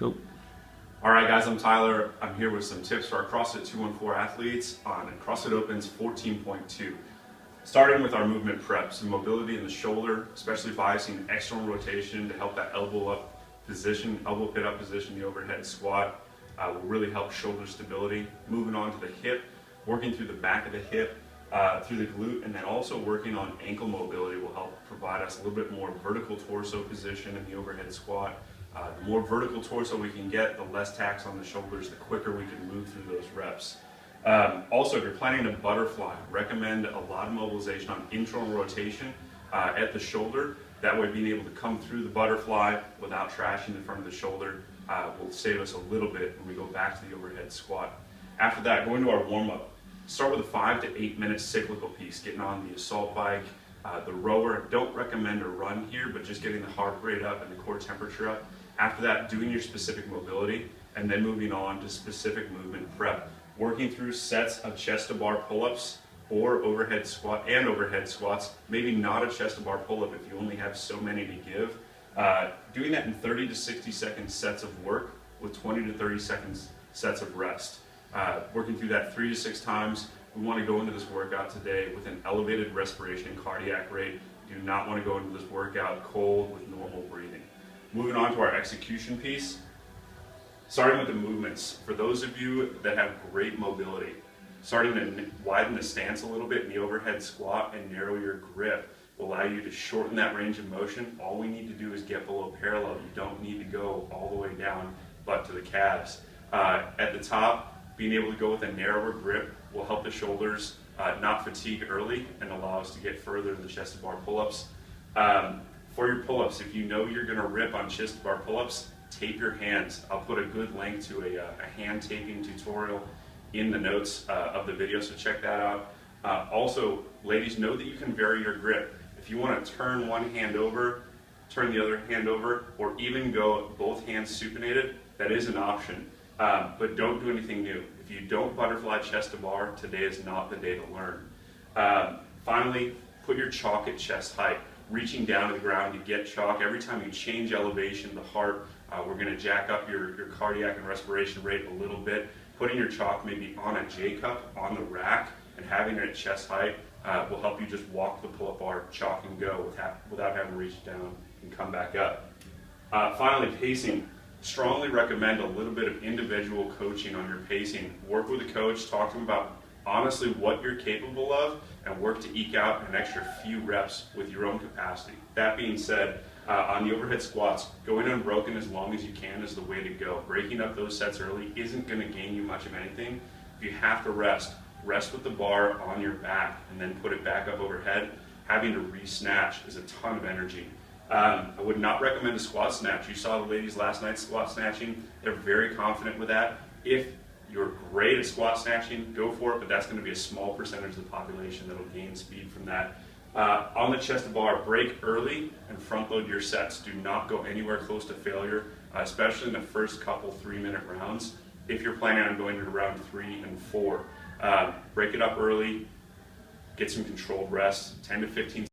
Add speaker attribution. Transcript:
Speaker 1: Go.
Speaker 2: All right, guys, I'm Tyler. I'm here with some tips for our CrossFit 214 athletes on CrossFit Opens 14.2. Starting with our movement prep, some mobility in the shoulder, especially biasing external rotation to help that elbow up position, elbow pit up position, the overhead squat will really help shoulder stability. Moving on to the hip, working through the back of the hip, through the glute, and then also working on ankle mobility will help provide us a little bit more vertical torso position in the overhead squat. The more vertical torso we can get, the less tax on the shoulders, the quicker we can move through those reps. Also, if you're planning to butterfly, recommend a lot of mobilization on internal rotation at the shoulder. That way, being able to come through the butterfly without trashing the front of the shoulder will save us a little bit when we go back to the overhead squat. After that, go into our warm-up. Start with a 5 to 8 minute cyclical piece, getting on the assault bike, the rower. Don't recommend a run here, but just getting the heart rate up and the core temperature up. After that, doing your specific mobility, and then moving on to specific movement prep. Working through sets of chest to bar pull-ups or overhead squat and overhead squats. Maybe not a chest to bar pull-up if you only have so many to give. Doing that in 30 to 60 second sets of work with 20 to 30 seconds sets of rest. Working through that 3 to 6 times. We want to go into this workout today with an elevated respiration and cardiac rate. Do not want to go into this workout cold with normal breathing. Moving on to our execution piece. Starting with the movements. For those of you that have great mobility, starting to widen the stance a little bit in the overhead squat and narrow your grip will allow you to shorten that range of motion. All we need to do is get below parallel. You don't need to go all the way down, butt to the calves. At the top, being able to go with a narrower grip will help the shoulders not fatigue early and allow us to get further in the chest to bar pull-ups. For your pull-ups, if you know you're going to rip on chest to bar pull-ups, tape your hands. I'll put a good link to a hand taping tutorial in the notes of the video, so check that out. Also, ladies, know that you can vary your grip. If you want to turn one hand over, turn the other hand over, or even go both hands supinated, that is an option. But don't do anything new. If you don't butterfly chest to bar, today is not the day to learn. Finally, put your chalk at chest height. Reaching down to the ground to get chalk. Every time you change elevation, the heart, we're going to jack up your cardiac and respiration rate a little bit. Putting your chalk maybe on a J cup on the rack and having it at chest height will help you just walk the pull-up bar, chalk and go without having to reach down and come back up. Finally, pacing. Strongly recommend a little bit of individual coaching on your pacing. Work with a coach, talk to them about honestly what you're capable of, and work to eke out an extra few reps with your own capacity. That being said, on the overhead squats, going unbroken as long as you can is the way to go. Breaking up those sets early isn't going to gain you much of anything. If you have to rest with the bar on your back and then put it back up overhead. Having to re-snatch is a ton of energy. I would not recommend a squat snatch. You saw the ladies last night squat snatching. They're very confident with that. If you're great at squat snatching, go for it, but that's going to be a small percentage of the population that will gain speed from that. On the chest to bar, break early and front load your sets. Do not go anywhere close to failure, especially in the first couple 3-minute rounds. If you're planning on going into round 3 and 4, break it up early, get some controlled rest, 10 to 15